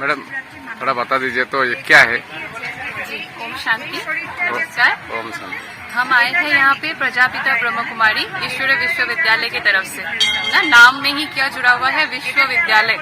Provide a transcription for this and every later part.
Madam थोड़ा बता दीजिए तो ये क्या है? जी, ओम शांति, नमस्कार। ओम शांति। हम आए थे यहाँ पे प्रजापिता ब्रह्म कुमारी ईश्वरीय विश्वविद्यालय की तरफ से ना, नाम में ही क्या जुड़ा हुआ है, विश्वविद्यालय।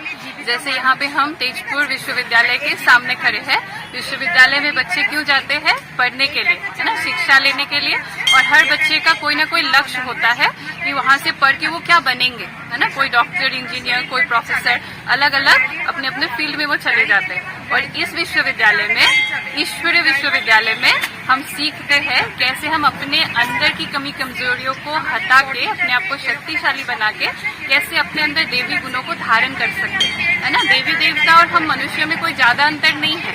जैसे यहाँ पे हम तेजपुर विश्वविद्यालय के सामने खड़े हैं। विश्वविद्यालय में बच्चे क्यों जाते हैं? पढ़ने के लिए, है ना, शिक्षा लेने के लिए। और हर बच्चे का कोई ना कोई लक्ष्य होता है कि वहाँ से पढ़ के वो क्या बनेंगे, है ना। कोई डॉक्टर, इंजीनियर, कोई प्रोफेसर, अलग अलग अपने अपने फील्ड में वो चले जाते हैं। और इस विश्वविद्यालय में, ईश्वरीय विश्वविद्यालय में, हम सीखते हैं कैसे हम अपने अंदर की कमी कमजोरियों को हटा के अपने आप को शक्तिशाली बना के कैसे अपने अंदर देवी गुणों को धारण कर सकते हैं, है ना। देवी देवता और हम मनुष्यों में कोई ज्यादा अंतर नहीं है।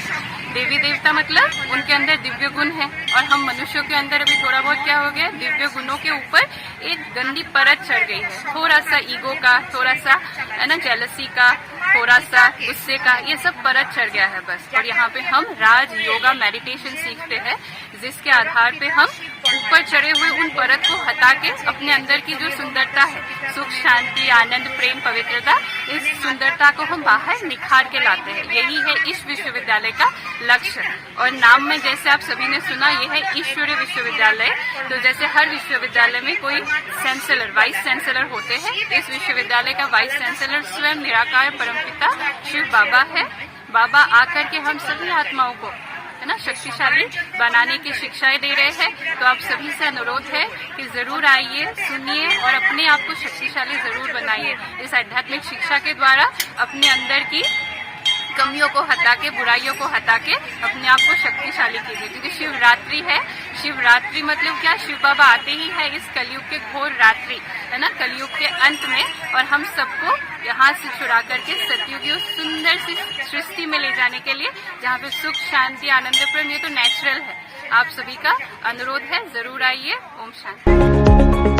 देवी देवता मतलब उनके अंदर दिव्य गुण है, और हम मनुष्यों के अंदर अभी थोड़ा बहुत क्या हो गया, दिव्य गुणों के ऊपर एक गंदी परत चढ़ गई है। थोड़ा सा ईगो का, थोड़ा सा, है ना, जेलसी का, थोड़ा सा गुस्से का, ये सब परत चढ़ गया है बस। और यहाँ पे हम राज योगा मेडिटेशन सीखते हैं, जिसके आधार पे हम ऊपर चढ़े हुए उन परत को हटा के अपने अंदर की जो सुंदरता है, सुख, शांति, आनंद, प्रेम, पवित्रता, इस सुंदरता को हम बाहर निखार के लाते हैं। यही है इस विश्वविद्यालय का लक्ष्य। और नाम में जैसे आप सभी ने सुना, यह है ईश्वरीय विश्वविद्यालय। तो जैसे हर विश्वविद्यालय में कोई चांसलर, वाइस चांसलर होते हैं, इस विश्वविद्यालय का वाइस चांसलर स्वयं निराकार परमपिता शिव बाबा है। बाबा आकर के हम सभी आत्माओं को, है ना, शक्तिशाली बनाने की शिक्षाएं दे रहे हैं। तो आप सभी से अनुरोध है कि जरूर आइए, सुनिए और अपने आप को शक्तिशाली जरूर बनाइए। इस आध्यात्मिक शिक्षा के द्वारा अपने अंदर की कमियों को हटा के, बुराइयों को हटा के अपने आप को शक्तिशाली कीजिए। क्योंकि शिवरात्रि है। शिवरात्रि मतलब क्या, शिव बाबा आते ही है इस कलयुग के घोर रात्रि, है ना, कलयुग के अंत में, और हम सबको यहाँ से छुड़ा करके सतयुग की उस सुंदर सी सृष्टि में ले जाने के लिए, जहाँ पे सुख, शांति, आनंद, प्रेम, ये तो नेचुरल है। आप सभी का अनुरोध है, जरूर आइए। ओम शांति।